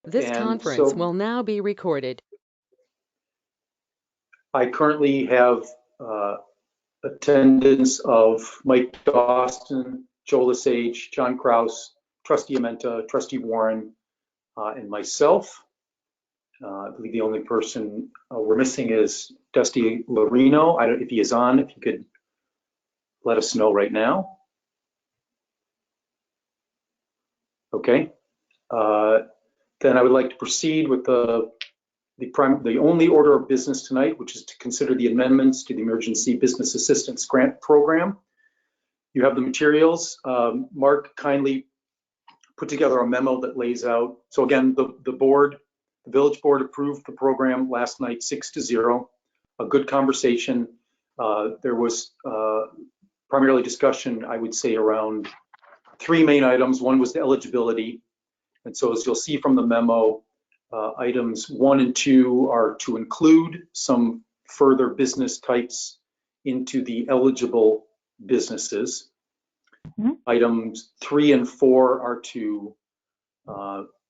This And conference so will now be recorded. I currently have attendance of Mike Dawson, Joe Lesage, John Kraus, Trustee Amenta, Trustee Warren, and myself. I believe the only person we're missing is Dusty Lorino. I don't, if he is on, if you could let us know right now. Okay. Then I would like to proceed with the only order of business tonight, which is to consider the amendments to the Emergency Business Assistance Grant Program. You have the materials. Mark kindly put together a memo that lays out. So again, the village board approved the program last night, 6-0. A good conversation. There was primarily discussion, I would say, around three main items. One was the eligibility. And so as you'll see from the memo, items 1 and 2 are to include some further business types into the eligible businesses. Mm-hmm. Items 3 and 4 are to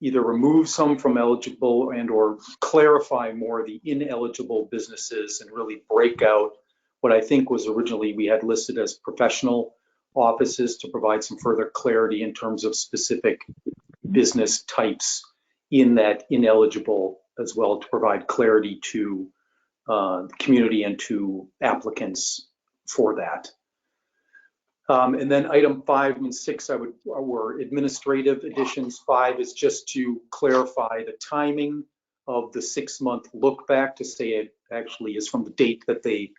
either remove some from eligible and or clarify more the ineligible businesses and really break out what I think was originally we had listed as professional offices to provide some further clarity in terms of specific business types in that ineligible, as well to provide clarity to the community and to applicants for that. And then item 5 and 6 were administrative additions. 5 is just to clarify the timing of the 6-month look back to say it actually is from the date that they,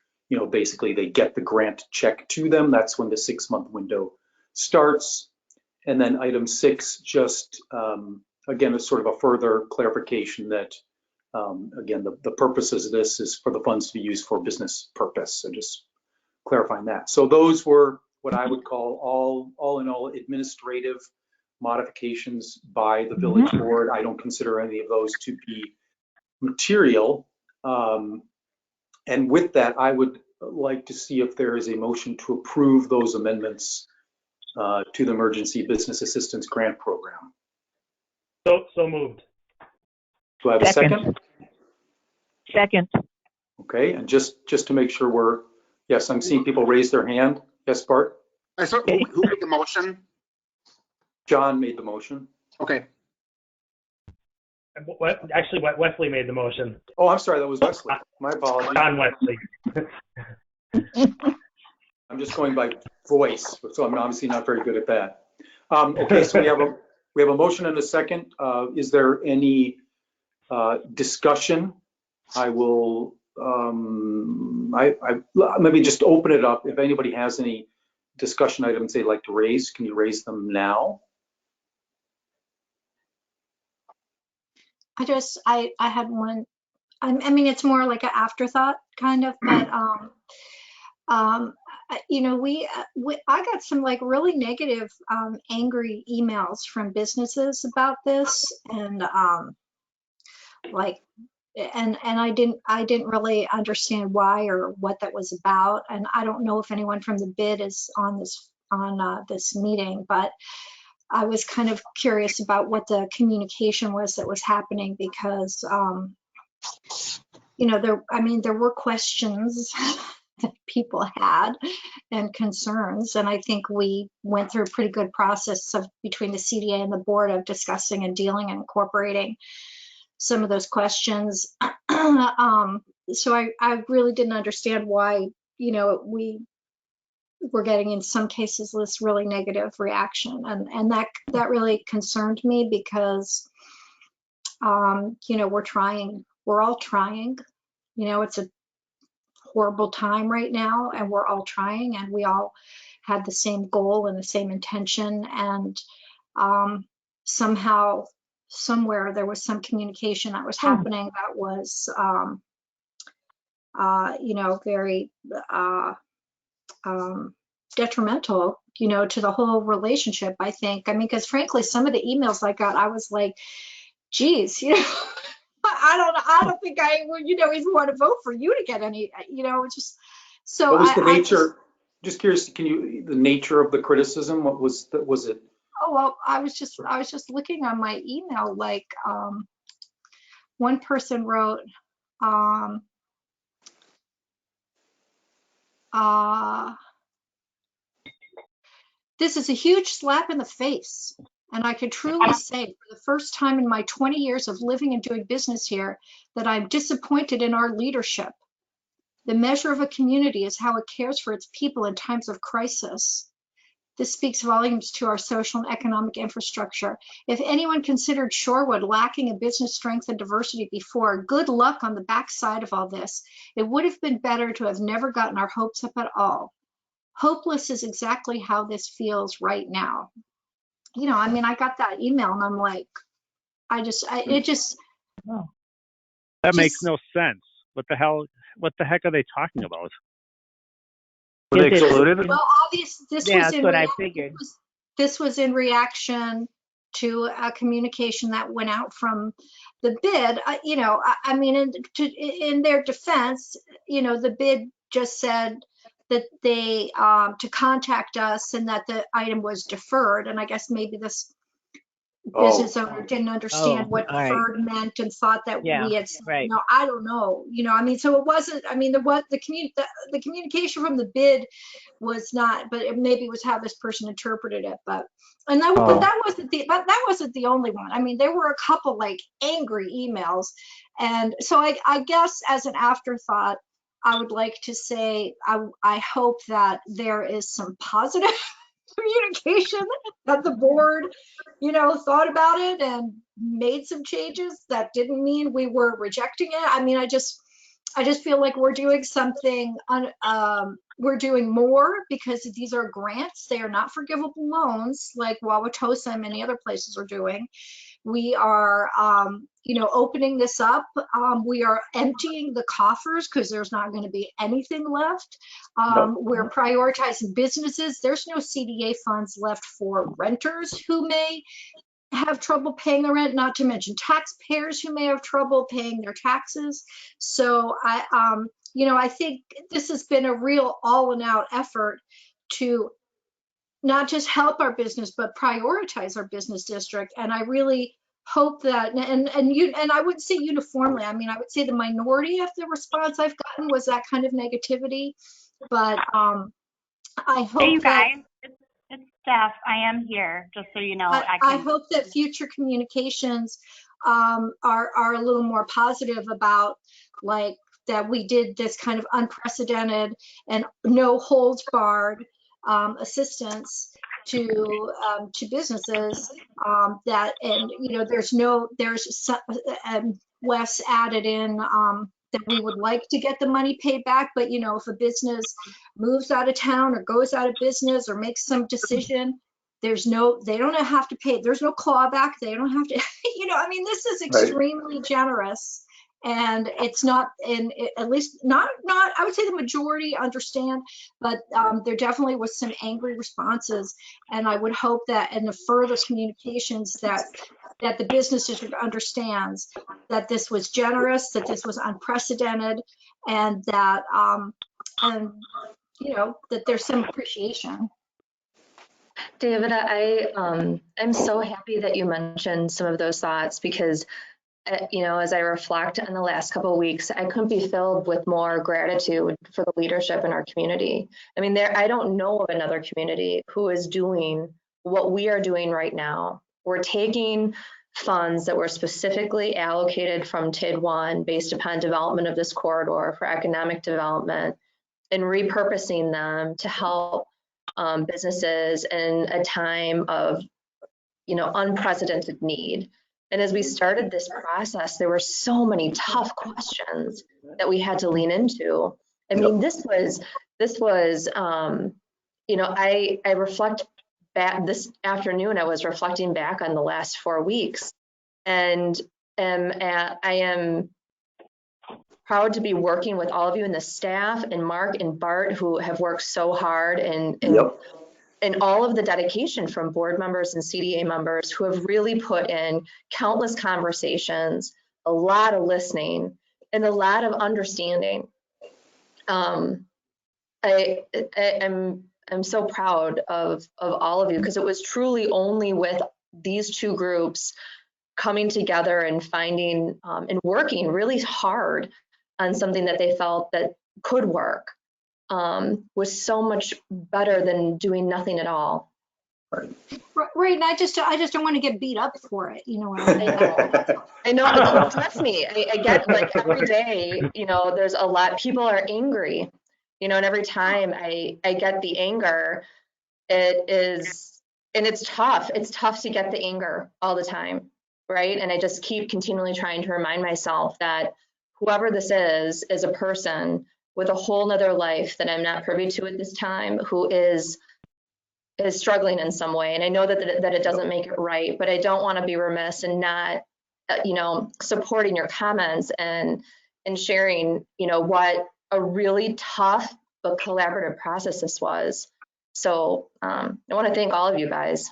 basically they get the grant check to them. That's when the 6-month window starts. And then item 6, just again, is sort of a further clarification that, again, the purposes of this is for the funds to be used for business purpose. So just clarifying that. So those were what I would call all in all administrative modifications by the village board. I don't consider any of those to be material. And with that, I would like to see if there is a motion to approve those amendments to the Emergency Business Assistance Grant Program. So moved. Do I have a second? Second. Okay, and just to make sure yes, I'm seeing people raise their hand. Yes, Bart? Who made the motion? John made the motion. Okay. Actually, Wesley made the motion. Oh, I'm sorry, that was Wesley. My apologies. John Wesley. I'm just going by voice, so I'm obviously not very good at that. Okay, so we have a motion and a second. Is there any discussion? I will maybe just open it up. If anybody has any discussion items they'd like to raise, can you raise them now? I had one. I mean, it's more like an afterthought kind of, but I got some like really negative, angry emails from businesses about this, and and I didn't really understand why or what that was about, and I don't know if anyone from the BID is on this meeting, but I was kind of curious about what the communication was that was happening, because there were questions that people had and concerns, and I think we went through a pretty good process between the CDA and the board of discussing and dealing and incorporating some of those questions. So I really didn't understand why, we were getting in some cases this really negative reaction, and that really concerned me, because we're all trying, it's a horrible time right now, and we're all trying, and we all had the same goal and the same intention, and somehow, somewhere, there was some communication that was happening that was very detrimental, to the whole relationship, I think. I mean, because frankly, some of the emails I got, I was like, geez, I don't think I would, even want to vote for you to get any, just so. What was the nature? Just curious, the nature of the criticism? What was it? oh, well, I was just looking on my email, like, one person wrote, this is a huge slap in the face. And I can truly say for the first time in my 20 years of living and doing business here that I'm disappointed in our leadership. The measure of a community is how it cares for its people in times of crisis. This speaks volumes to our social and economic infrastructure. If anyone considered Shorewood lacking in business strength and diversity before, good luck on the backside of all this. It would have been better to have never gotten our hopes up at all. Hopeless is exactly how this feels right now. You know, I mean, I got that email and I'm like, it just. That makes no sense. What the heck are they talking about? Were they excluded? Well, obviously, this was in reaction to a communication that went out from the bid. You know, I mean, in their defense, you know, the bid just said that they to contact us and that the item was deferred. And I guess maybe this business owner didn't understand what deferred meant and thought that we had said, no, I don't know. You know, I mean, so it wasn't, I mean, the communication from the bid was not, but it maybe was how this person interpreted it. But that wasn't the only one. I mean, there were a couple like angry emails. And so I guess as an afterthought, I would like to say, I hope that there is some positive communication, that the board, you know, thought about it and made some changes. That didn't mean we were rejecting it. I mean, I just feel like we're doing something, we're doing more because these are grants. They are not forgivable loans like Wauwatosa and many other places are doing. We are, you know, opening this up. We are emptying the coffers because there's not going to be anything left. We're prioritizing businesses. There's no CDA funds left for renters who may have trouble paying the rent, not to mention taxpayers who may have trouble paying their taxes. So you know, I think this has been a real all and out effort to not just help our business, but prioritize our business district. And I really hope that, and I wouldn't say uniformly, I mean, I would say the minority of the response I've gotten was that kind of negativity. But I hope hey, you guys, it's Steph. I am here, just so you know. I hope that future communications are a little more positive about, like, that we did this kind of unprecedented and no holds barred assistance to businesses, that, and you know, there's Wes added in that we would like to get the money paid back, but you know, if a business moves out of town or goes out of business or makes some decision, they don't have to pay. There's no clawback. They don't have to, you know, I mean, this is extremely generous. And it's not, at least not, I would say the majority understand, but there definitely was some angry responses. And I would hope that in the further communications that the business district understands that this was generous, that this was unprecedented, and that, you know, that there's some appreciation. David, I'm so happy that you mentioned some of those thoughts, because you know, as I reflect on the last couple of weeks, I couldn't be filled with more gratitude for the leadership in our community. I mean, I don't know of another community who is doing what we are doing right now. We're taking funds that were specifically allocated from TID1 based upon development of this corridor for economic development and repurposing them to help businesses in a time of, you know, unprecedented need. And as we started this process, there were so many tough questions that we had to lean into. I mean, this was, you know, I reflect back this afternoon, I was reflecting back on the last 4 weeks, and I am proud to be working with all of you in the staff, and Mark and Bart, who have worked so hard, and all of the dedication from board members and CDA members who have really put in countless conversations, a lot of listening, and a lot of understanding. I'm I'm so proud of all of you, because it was truly only with these two groups coming together and finding and working really hard on something that they felt that could work, was so much better than doing nothing at all. Right, and I just don't want to get beat up for it, you know what I mean? I know, trust me, I get, like, every day, you know, there's a lot, people are angry, you know, and every time I get the anger, it is, and it's tough to get the anger all the time, right? And I just keep continually trying to remind myself that whoever this is a person with a whole nother life that I'm not privy to at this time, who is struggling in some way. And I know that it doesn't make it right, but I don't want to be remiss in not, you know, supporting your comments and sharing, you know, what a really tough but collaborative process this was. So I want to thank all of you guys.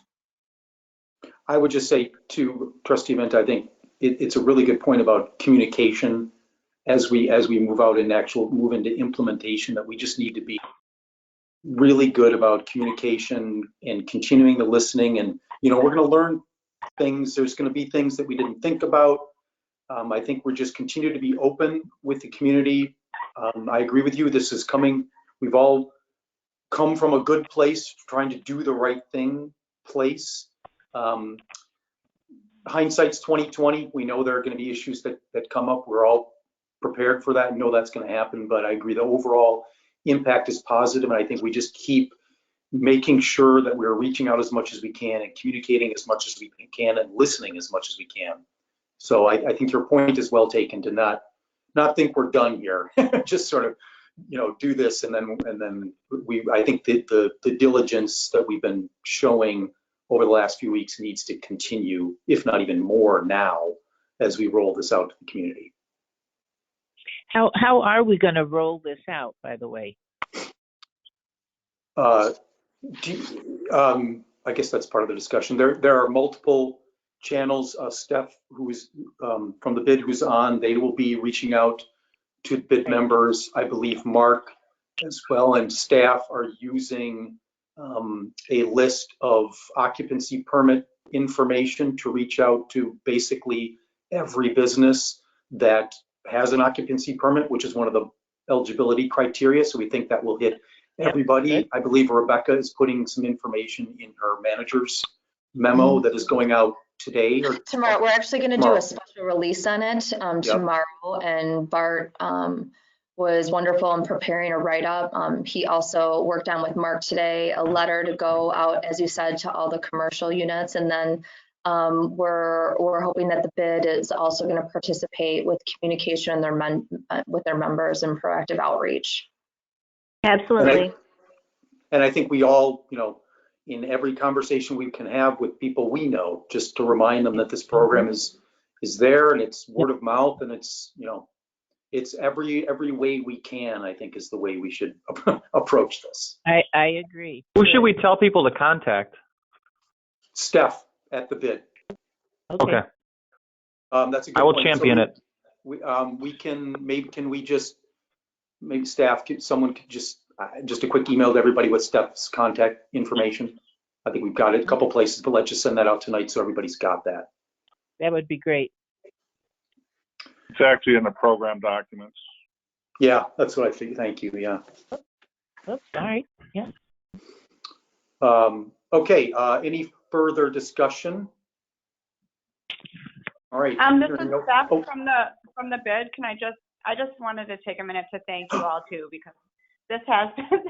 I would just say to Trustee Venta, I think it's a really good point about communication as we move out and move into implementation, that we just need to be really good about communication and continuing the listening. And, you know, we're going to learn things. There's going to be things that we didn't think about. I think we're just continue to be open with the community. I agree with you. This is coming. We've all come from a good place, trying to do the right thing place. Hindsight's 2020. We know there are going to be issues that come up. We're all prepared for that and know that's going to happen. But I agree, the overall impact is positive, and I think we just keep making sure that we're reaching out as much as we can and communicating as much as we can and listening as much as we can. So I think your point is well taken, to not think we're done here. Just sort of, you know, do this and then I think the diligence that we've been showing over the last few weeks needs to continue, if not even more now, as we roll this out to the community. How are we going to roll this out, by the way? I guess that's part of the discussion. There are multiple channels. Steph, who's from the BID, who's on, they will be reaching out to BID members. I believe Mark as well and staff are using a list of occupancy permit information to reach out to basically every business that has an occupancy permit, which is one of the eligibility criteria. So we think that will hit everybody. Yep. I believe Rebecca is putting some information in her manager's memo that is going out today or tomorrow. We're actually going to do a special release on it tomorrow, and Bart was wonderful in preparing a write-up. He also worked on with Mark today a letter to go out, as you said, to all the commercial units, and then we're hoping that the BID is also going to participate with communication with their members and proactive outreach. Absolutely. And I think we all, you know, in every conversation we can have with people we know, just to remind them that this program is there, and it's word of mouth, and it's, you know, it's every way we can, I think, is the way we should approach this. I agree. Who should we tell people to contact? Steph at the BID. Okay. That's a good I will point. champion it. We can, maybe staff, someone could just a quick email to everybody with Steph's contact information. I think we've got it a couple places, but let's just send that out tonight so everybody's got that. That would be great. It's actually in the program documents. Yeah, that's what I think. Thank you. Yeah. Oops, all right. Yeah. Okay. Any further discussion? All right. This is Steph from the BID. I just wanted to take a minute to thank you all too, because this has been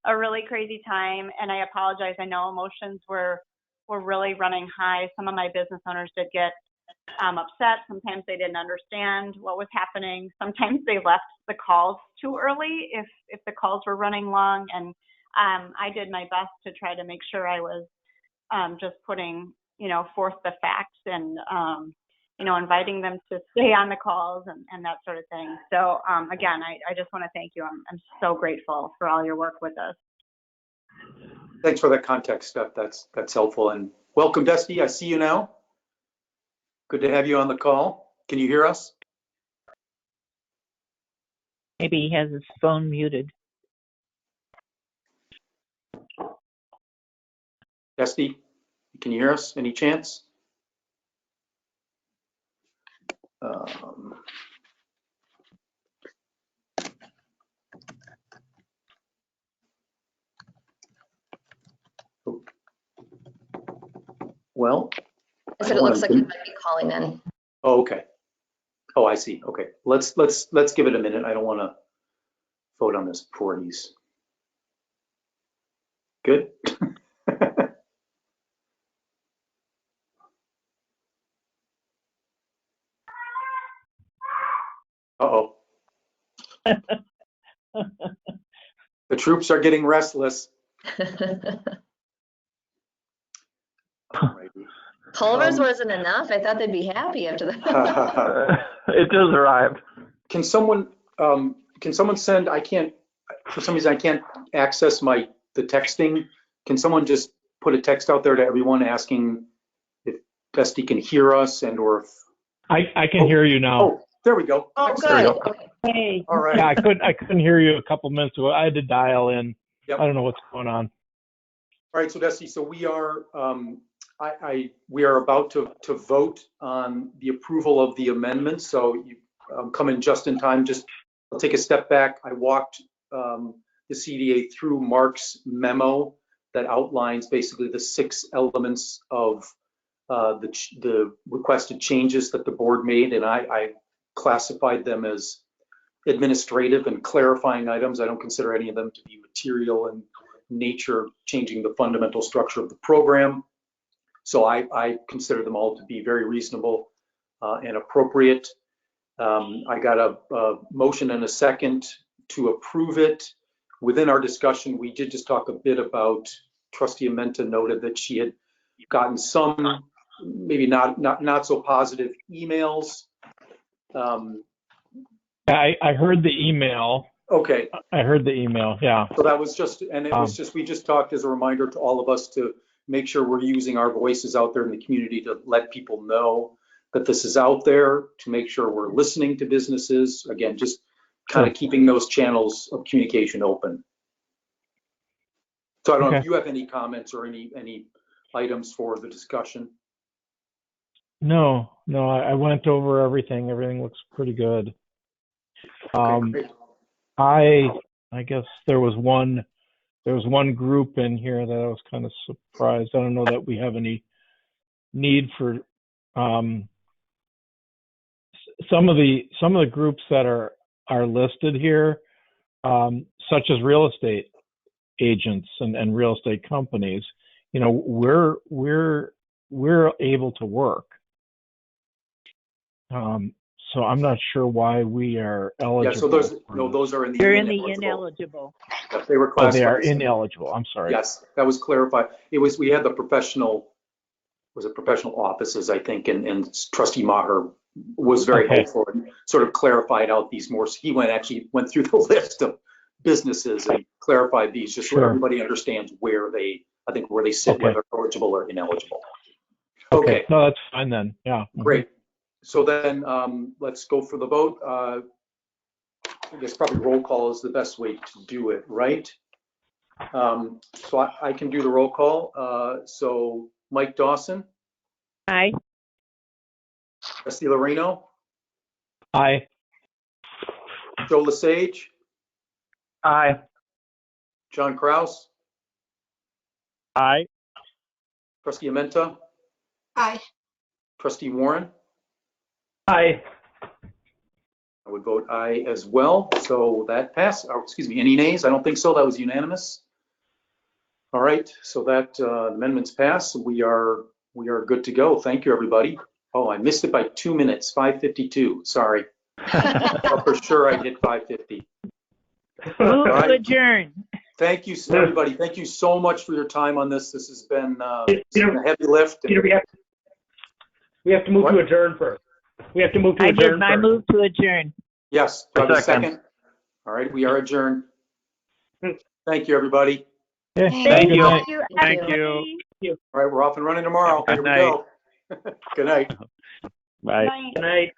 a really crazy time, and I apologize. I know emotions were really running high. Some of my business owners did get upset. Sometimes they didn't understand what was happening. Sometimes they left the calls too early if the calls were running long. And I did my best to try to make sure I was just putting, forth the facts and, inviting them to stay on the calls and that sort of thing. So again, I just want to thank you. I'm so grateful for all your work with us. Thanks for that context, Steph. That's helpful. And welcome, Dusty. I see you now. Good to have you on the call. Can you hear us? Maybe he has his phone muted. Esty, can you hear us? Any chance? Well, I said it looks like you might be calling in. oh, okay. Oh, I see. Okay, let's give it a minute. I don't want to vote on this before he's good. Uh-oh. The troops are getting restless. Alrighty. Culver's wasn't enough. I thought they'd be happy after that. It just arrived. Can someone send, I can't, for some reason I can't access the texting. Can someone just put a text out there to everyone asking if Esty can hear us and or if, I can hear you now. oh, there we go. Oh, Excellent. good. Okay. Hey, All right. Yeah, I couldn't hear you a couple minutes ago. I had to dial in. Yep. I don't know what's going on. All right, so Esty, so we are, we are about to vote on the approval of the amendment. So you come in just in time. Just I'll take a step back. I walked the CDA through Mark's memo that outlines basically the 6 elements of the requested changes that the board made, and I classified them as administrative and clarifying items. I don't consider any of them to be material in nature, changing the fundamental structure of the program. So I consider them all to be very reasonable and appropriate. I got a motion and a second to approve it. Within our discussion, we did just talk a bit about, Trustee Amenta noted that she had gotten some maybe not so positive emails. I heard the email. Okay. I heard the email, yeah. So that was just, and it was just, we just talked as a reminder to all of us to make sure we're using our voices out there in the community to let people know that this is out there, to make sure we're listening to businesses. Again, just kind of keeping those channels of communication open. So I don't know if you have any comments or any items for the discussion. No, I went over everything. Everything looks pretty good. Okay, great. I guess there was one group in here that I was kind of surprised. I don't know that we have any need for some of the groups that are listed here, such as real estate agents and real estate companies. You know, we're able to work. So I'm not sure why we are eligible. Yeah, so those are in the you're in the ineligible. They were Oh, they classified. are ineligible. I'm sorry. Yes, that was clarified. We had the professional offices, I think, and Trustee Maher was very helpful and sort of clarified out these more. He actually went through the list of businesses and clarified these just so everybody understands where they sit, whether eligible or ineligible. Okay. No, that's fine then. Yeah. Great. So then let's go for the vote. I guess probably roll call is the best way to do it, right? So I can do the roll call. So Mike Dawson. Aye. Esty Loreno. Aye. Joe Lesage. Aye. John Kraus. Aye. Trustee Amenta. Aye. Trustee Warren. Aye. I would vote aye as well. So that passed. Oh, excuse me. Any nays? I don't think so. That was unanimous. All right. So that amendments pass. We are good to go. Thank you, everybody. Oh, I missed it by 2 minutes. 5:52. Sorry. For sure, I hit 5:50. Move to adjourn. Thank you, everybody. Thank you so much for your time on this. This has been a heavy lift. We have to move to adjourn first. We have to move to I adjourn did my first. move to adjourn. Yes. Do I have a second? All right. We are adjourned. Thank you, everybody. Yeah. Thank you. you. Thank everybody. you. All right. We're off and running tomorrow. Good Here we go. Good night. Bye. Good night.